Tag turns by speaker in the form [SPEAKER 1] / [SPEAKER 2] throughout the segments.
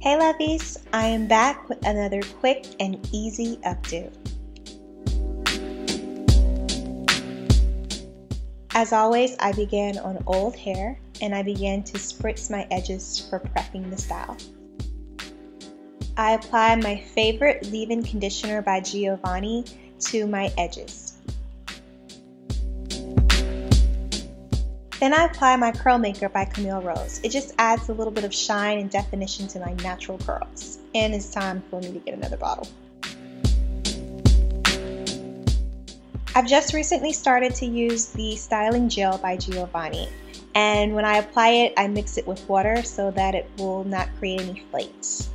[SPEAKER 1] Hey lovies, I am back with another quick and easy updo. As always, I began on old hair and I began to spritz my edges for prepping the style. I apply my favorite leave-in conditioner by Giovanni to my edges. Then I apply my curl maker by Camille Rose. It just adds a little bit of shine and definition to my natural curls. And it's time for me to get another bottle. I've just recently started to use the styling gel by Giovanni. And when I apply it, I mix it with water so that it will not create any flakes.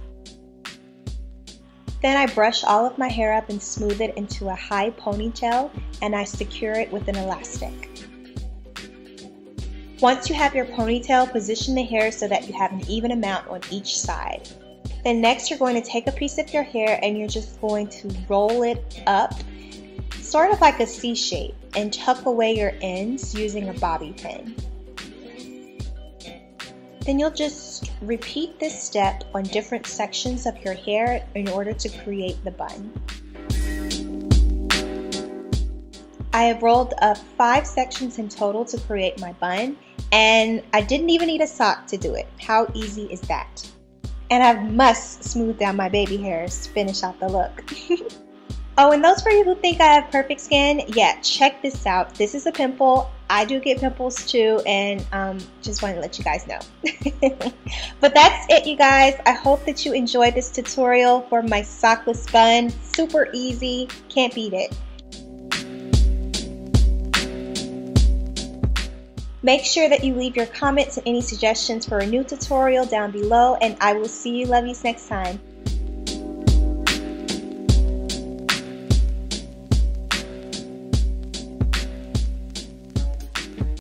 [SPEAKER 1] Then I brush all of my hair up and smooth it into a high ponytail, and I secure it with an elastic. Once you have your ponytail, position the hair so that you have an even amount on each side. Then next you're going to take a piece of your hair and you're just going to roll it up, sort of like a C shape, and tuck away your ends using a bobby pin. Then you'll just repeat this step on different sections of your hair in order to create the bun. I have rolled up 5 sections in total to create my bun, and I didn't even need a sock to do it. How easy is that? And I must smooth down my baby hairs to finish out the look. Oh, and those for you who think I have perfect skin, yeah, check this out. This is a pimple. I do get pimples too, and just wanted to let you guys know. But that's it, you guys. I hope that you enjoyed this tutorial for my sockless bun. Super easy, can't beat it. Make sure that you leave your comments and any suggestions for a new tutorial down below, and I will see you lovies next time.